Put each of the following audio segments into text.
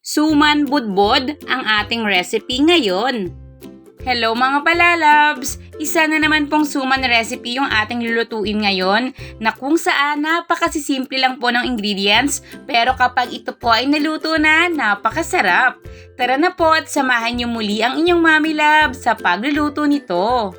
Suman budbod ang ating recipe ngayon. Hello mga palalabs! Isa na naman pong suman recipe yung ating lulutuin ngayon na kung saan napakasimple lang po ng ingredients pero kapag ito po ay naluto na, napakasarap. Tara na po at samahan niyo muli ang inyong mami loves sa pagluluto nito.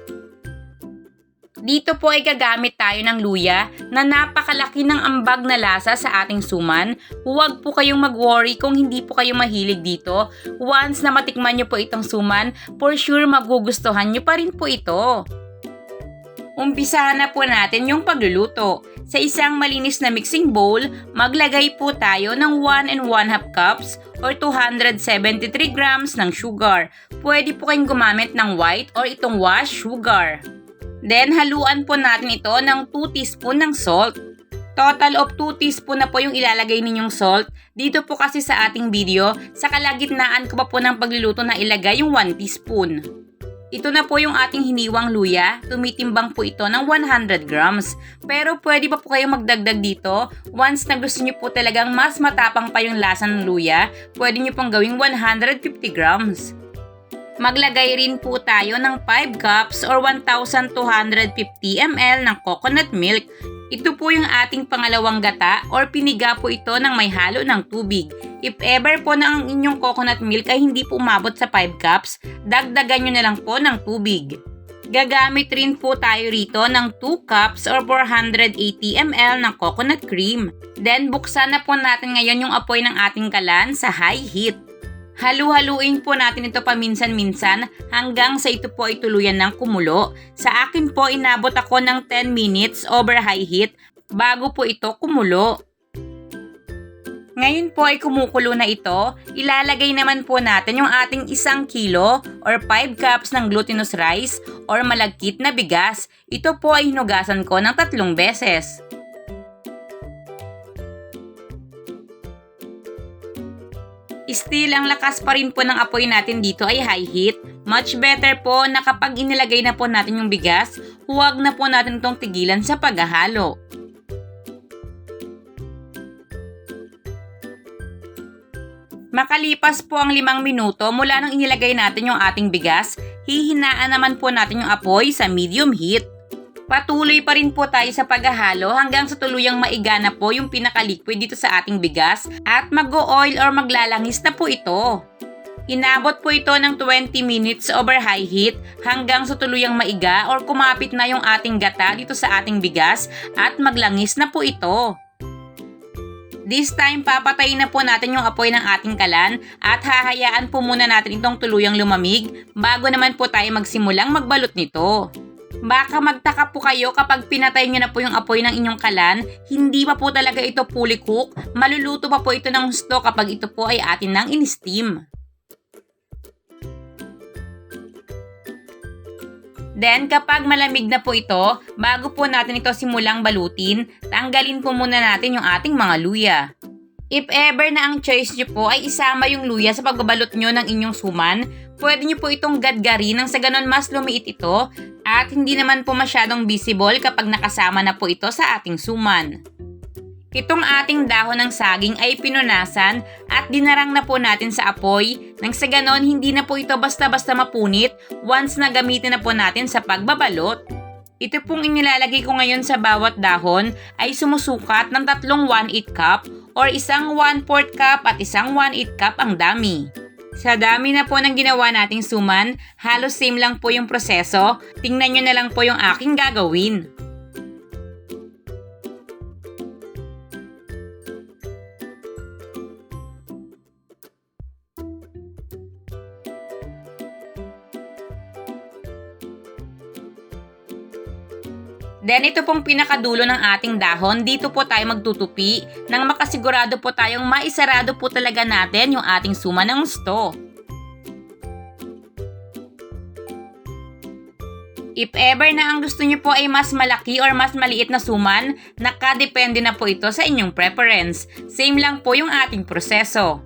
Dito po ay gagamit tayo ng luya na napakalaki ng ambag na lasa sa ating suman. Huwag po kayong mag-worry kung hindi po kayo mahilig dito. Once na matikman nyo po itong suman, for sure magugustuhan nyo pa rin po ito. Umpisahan na po natin yung pagluluto. Sa isang malinis na mixing bowl, maglagay po tayo ng 1 and 1/2 cups or 273 grams ng sugar. Pwede po kayong gumamit ng white or itong wash sugar. Then, haluan po natin ito ng 2 teaspoon ng salt. Total of 2 teaspoon na po yung ilalagay ninyong salt. Dito po kasi sa ating video, sa kalagitnaan ko pa po ng pagluluto na ilagay yung 1 teaspoon. Ito na po yung ating hiniwang luya. Tumitimbang po ito ng 100 grams. Pero pwede pa po kayong magdagdag dito. Once na gusto nyo po talagang mas matapang pa yung lasa ng luya, pwede nyo pong gawing 150 grams. Maglagay rin po tayo ng 5 cups or 1,250 ml ng coconut milk. Ito po yung ating pangalawang gata or piniga po ito ng may halo ng tubig. If ever po na ang inyong coconut milk ay hindi po umabot sa 5 cups, dagdagan nyo na lang po ng tubig. Gagamit rin po tayo rito ng 2 cups or 480 ml ng coconut cream. Then buksan na po natin ngayon yung apoy ng ating kalan sa high heat. Halu-haluin po natin ito paminsan-minsan hanggang sa ito po ay tuluyan ng kumulo. Sa akin po inabot ako ng 10 minutes over high heat bago po ito kumulo. Ngayon po ay kumukulo na ito, ilalagay naman po natin yung ating 1 kilo or 5 cups ng glutinous rice or malagkit na bigas. Ito po ay hinugasan ko ng 3 beses. Still, ang lakas pa rin po ng apoy natin dito ay high heat. Much better po na kapag inilagay na po natin yung bigas, huwag na po natin itong tigilan sa paghahalo. Makalipas po ang 5 minuto mula nang inilagay natin yung ating bigas, hihinaan naman po natin yung apoy sa medium heat. Patuloy pa rin po tayo sa paghahalo hanggang sa tuluyang maigana po yung pinaka-liquid dito sa ating bigas at mag-o-oil or maglalangis na po ito. Inabot po ito ng 20 minutes over high heat hanggang sa tuluyang maiga or kumapit na yung ating gata dito sa ating bigas at maglangis na po ito. This time, papatayin na po natin yung apoy ng ating kalan at hahayaan po muna natin itong tuluyang lumamig bago naman po tayo magsimulang magbalot nito. Baka magtaka po kayo kapag pinatay nyo na po yung apoy ng inyong kalan, hindi pa po talaga ito fully cook, maluluto pa po ito ng gusto kapag ito po ay atin nang in-steam. Then kapag malamig na po ito, bago po natin ito simulang balutin, tanggalin po muna natin yung ating mga luya. If ever na ang choice nyo po ay isama yung luya sa pagbabalot nyo ng inyong suman, pwede nyo po itong gadgarin nang sa ganon mas lumiit ito at hindi naman po masyadong visible kapag nakasama na po ito sa ating suman. Itong ating dahon ng saging ay pinunasan at dinarang na po natin sa apoy nang sa ganon hindi na po ito basta-basta mapunit once na gamitin na po natin sa pagbabalot. Ito pong inilalagay ko ngayon sa bawat dahon ay sumusukat ng 3 1/8 cup or isang 1/4 cup at isang 1/8 cup ang dami. Sa dami na po ng ginawa nating suman, halos same lang po yung proseso. Tingnan nyo na lang po yung aking gagawin. Then ito pong pinakadulo ng ating dahon, dito po tayo magtutupi nang makasigurado po tayong maisarado po talaga natin yung ating suman ng gusto. If ever na ang gusto nyo po ay mas malaki or mas maliit na suman, nakadepende na po ito sa inyong preference. Same lang po yung ating proseso.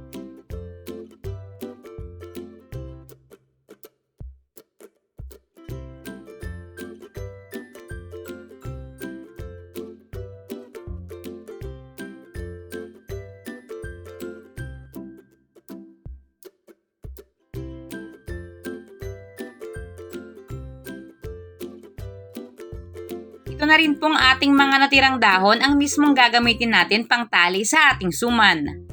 ito na rin pong ating mga natirang dahon ang mismong gagamitin natin pang tali sa ating suman.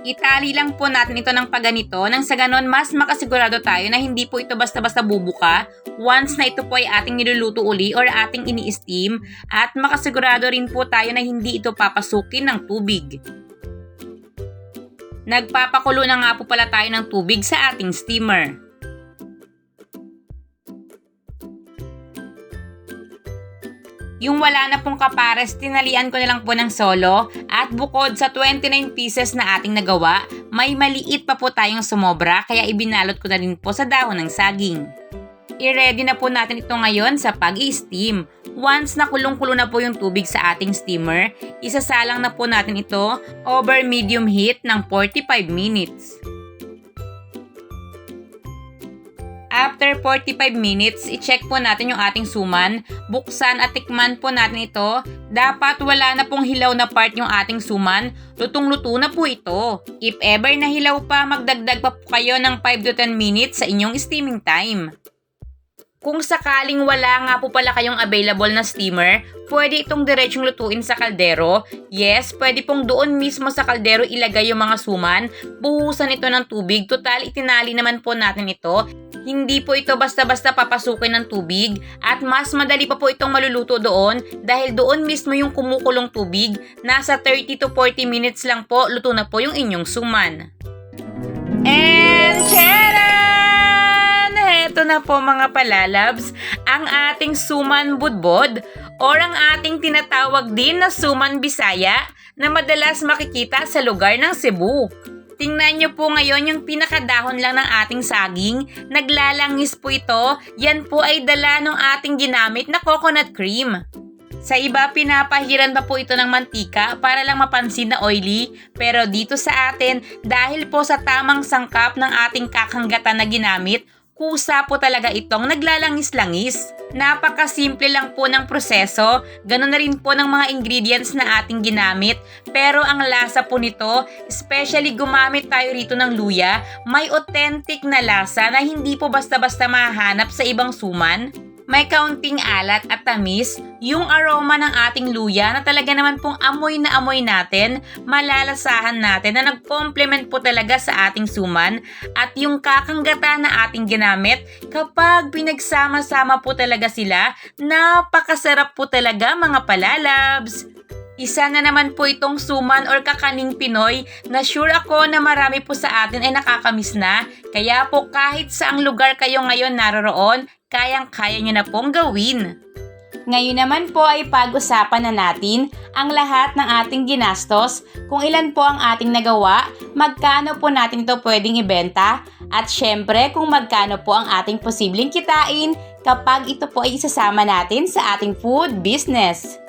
Itali lang po natin ito ng paganito nang sa ganon mas makasigurado tayo na hindi po ito basta-basta bubuka once na ito po ay ating niluluto uli or ating ini-steam, at makasigurado rin po tayo na hindi ito papasukin ng tubig. Nagpapakulo na nga po pala tayo ng tubig sa ating steamer. Yung wala na pong kapares, tinalian ko na lang po ng solo, at bukod sa 29 pieces na ating nagawa, may maliit pa po tayong sumobra kaya ibinalot ko na rin po sa dahon ng saging. I-ready na po natin ito ngayon sa pag-i-steam. Once na kulong-kulo na po yung tubig sa ating steamer, isasalang na po natin ito over medium heat ng 45 minutes. After 45 minutes, i-check po natin yung ating suman. Buksan at tikman po natin ito. Dapat wala na pong hilaw na part yung ating suman. Lutong-luto na po ito. If ever na hilaw pa, magdagdag pa po kayo ng 5 to 10 minutes sa inyong steaming time. Kung sakaling wala nga po pala kayong available na steamer, pwede itong diretsong lutuin sa kaldero. Yes, pwede pong doon mismo sa kaldero ilagay yung mga suman. Buhusan ito ng tubig. Total, itinali naman po natin ito. Hindi po ito basta-basta papasukin ng tubig, at mas madali pa po itong maluluto doon dahil doon mismo yung kumukulong tubig. Nasa 30 to 40 minutes lang po, luto na po yung inyong suman. And charan! Heto na po mga palalabs, ang ating suman budbod or ang ating tinatawag din na suman Bisaya na madalas makikita sa lugar ng Cebu. Tingnan nyo po ngayon yung pinakadahon lang ng ating saging. Naglalangis po ito. Yan po ay dala ng ating ginamit na coconut cream. Sa iba, pinapahiran pa po ito ng mantika para lang mapansin na oily. Pero dito sa atin, dahil po sa tamang sangkap ng ating kakanggatan na ginamit, kusa po talaga itong naglalangis-langis. Napakasimple lang po ng proseso, ganun na rin po ng mga ingredients na ating ginamit, pero ang lasa po nito, especially gumamit tayo rito ng luya, may authentic na lasa na hindi po basta-basta mahanap sa ibang suman. May kaunting alat at tamis, yung aroma ng ating luya na talaga naman pong amoy na amoy natin, malalasahan natin na nag-complement po talaga sa ating suman, at yung kakanggata na ating ginamit, kapag pinagsama-sama po talaga sila, napakasarap po talaga mga palalabs. Isa na naman po itong suman or kakaning Pinoy na sure ako na marami po sa atin ay nakakamiss na. Kaya po kahit saang lugar kayo ngayon naroroon, kayang-kaya nyo na pong gawin. Ngayon naman po ay pag-usapan na natin ang lahat ng ating ginastos, kung ilan po ang ating nagawa, magkano po natin ito pwedeng ibenta, at syempre kung magkano po ang ating posibleng kitain kapag ito po ay isasama natin sa ating food business.